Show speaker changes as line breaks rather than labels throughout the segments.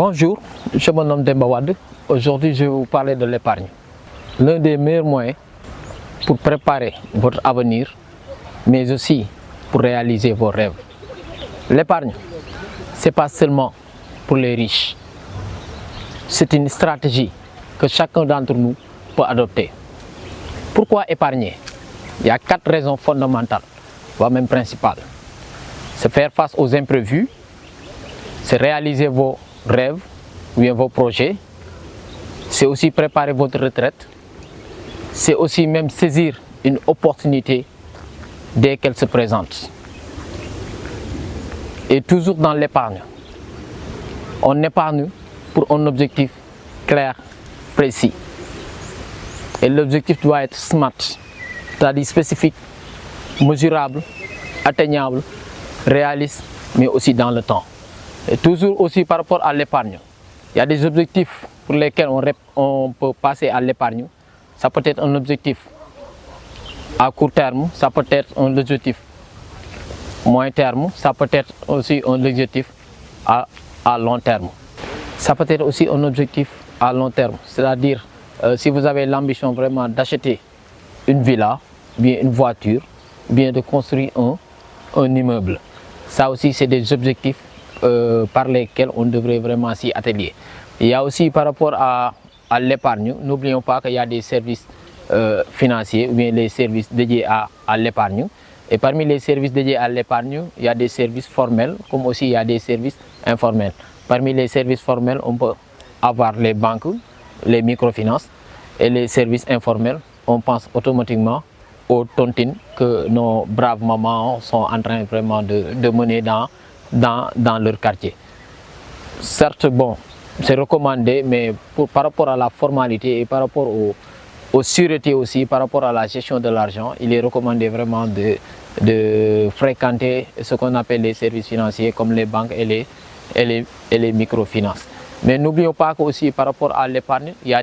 Bonjour, je me nomme Demba Wade. Aujourd'hui, je vais vous parler de l'épargne. L'un des meilleurs moyens pour préparer votre avenir, mais aussi pour réaliser vos rêves. L'épargne, ce n'est pas seulement pour les riches. C'est une stratégie que chacun d'entre nous peut adopter. Pourquoi épargner? Il y a 4 raisons fondamentales, voire même principales. C'est faire face aux imprévus, c'est réaliser vos rêves ou bien vos projets, c'est aussi préparer votre retraite, c'est aussi même saisir une opportunité dès qu'elle se présente. Et toujours dans l'épargne, on épargne pour un objectif clair, précis. Et l'objectif doit être SMART, c'est-à-dire spécifique, mesurable, atteignable, réaliste, mais aussi dans le temps. Et toujours aussi par rapport à l'épargne, il y a des objectifs pour lesquels on peut passer à l'épargne. Ça peut être un objectif à court terme, ça peut être un objectif moyen terme, ça peut être aussi un objectif à long terme. Ça peut être aussi un objectif à long terme, c'est-à-dire si vous avez l'ambition vraiment d'acheter une villa, bien une voiture, bien de construire un immeuble. Ça aussi, c'est des objectifs par lesquels on devrait vraiment s'y atteler. Il y a aussi par rapport à l'épargne, n'oublions pas qu'il y a des services financiers ou bien les services dédiés à l'épargne. Et parmi les services dédiés à l'épargne, il y a des services formels comme aussi il y a des services informels. Parmi les services formels, on peut avoir les banques, les microfinances, et les services informels, on pense automatiquement aux tontines que nos braves mamans sont en train vraiment de mener dans leur quartier. Certes, bon, c'est recommandé, mais par rapport à la formalité et par rapport aux sûretés aussi, par rapport à la gestion de l'argent, il est recommandé vraiment de fréquenter ce qu'on appelle les services financiers comme les banques et les microfinances. Mais n'oublions pas qu'aussi par rapport à l'épargne, il y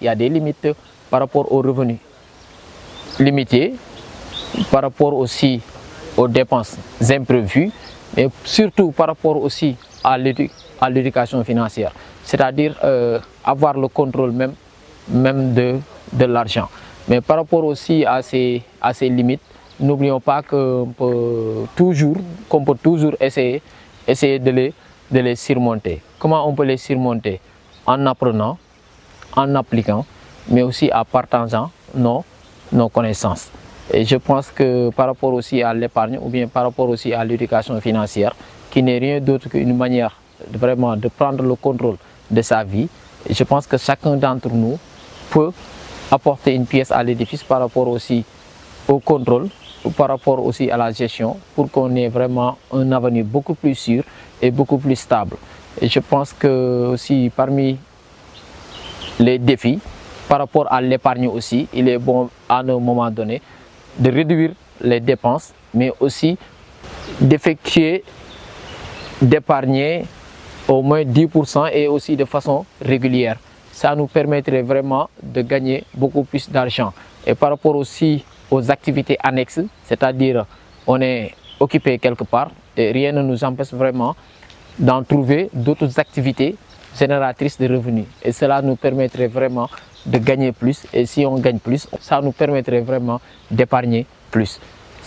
a des limites par rapport aux revenus limités, par rapport aussi aux dépenses imprévues, mais surtout par rapport aussi à l'éducation financière, c'est-à-dire avoir le contrôle même de l'argent. Mais par rapport aussi à ces limites, n'oublions pas qu'on peut toujours essayer de les surmonter. Comment on peut les surmonter? En apprenant, en appliquant, mais aussi en partageant nos connaissances. Et je pense que par rapport aussi à l'épargne ou bien par rapport aussi à l'éducation financière, qui n'est rien d'autre qu'une manière vraiment de prendre le contrôle de sa vie, et je pense que chacun d'entre nous peut apporter une pièce à l'édifice par rapport aussi au contrôle, ou par rapport aussi à la gestion, pour qu'on ait vraiment un avenir beaucoup plus sûr et beaucoup plus stable. Et je pense que aussi parmi les défis, par rapport à l'épargne aussi, il est bon à un moment donné de réduire les dépenses, mais aussi d'effectuer, d'épargner au moins 10% et aussi de façon régulière. Ça nous permettrait vraiment de gagner beaucoup plus d'argent. Et par rapport aussi aux activités annexes, c'est-à-dire on est occupé quelque part et rien ne nous empêche vraiment d'en trouver d'autres activités génératrices de revenus. Et cela nous permettrait vraiment de gagner plus. Et si on gagne plus, ça nous permettrait vraiment d'épargner plus.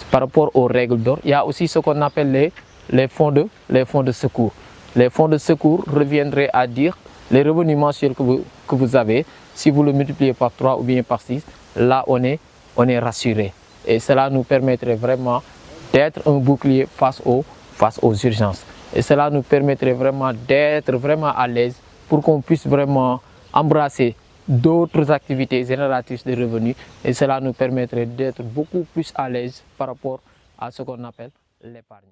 Par rapport aux règles d'or, il y a aussi ce qu'on appelle les fonds de secours. Les fonds de secours reviendraient à dire les revenus mensuels que vous avez, si vous le multipliez par 3 ou bien par 6, là on est rassuré. Et cela nous permettrait vraiment d'être un bouclier face aux urgences. Et cela nous permettrait vraiment d'être vraiment à l'aise pour qu'on puisse vraiment embrasser d'autres activités génératrices de revenus. Et cela nous permettrait d'être beaucoup plus à l'aise par rapport à ce qu'on appelle l'épargne.